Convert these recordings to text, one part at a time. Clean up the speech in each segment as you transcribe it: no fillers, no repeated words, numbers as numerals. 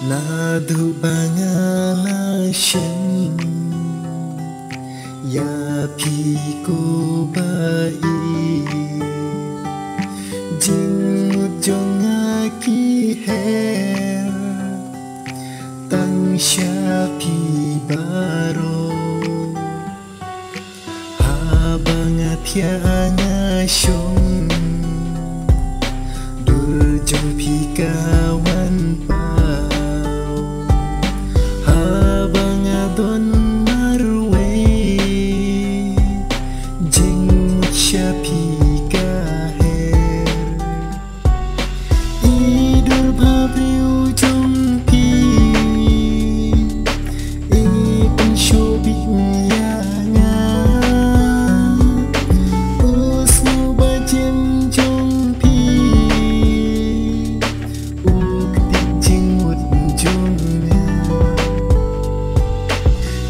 Nadu bangalasyan ya piku bai jingmut jongaki her tang syapi baro habangat yang syong durjong pikawan don marwe jing syapi kaher idul babriu jompi ipan syobik nyanga usmu bajem jompi uktik jingmut jomnya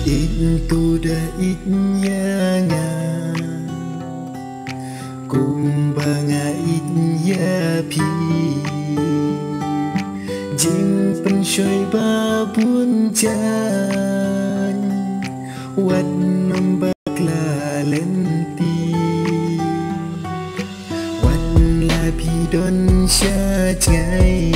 itu dah itnyanga kumbanga itnya pi jing penshoy babun jan wat nombakla lenti wat labi don syajai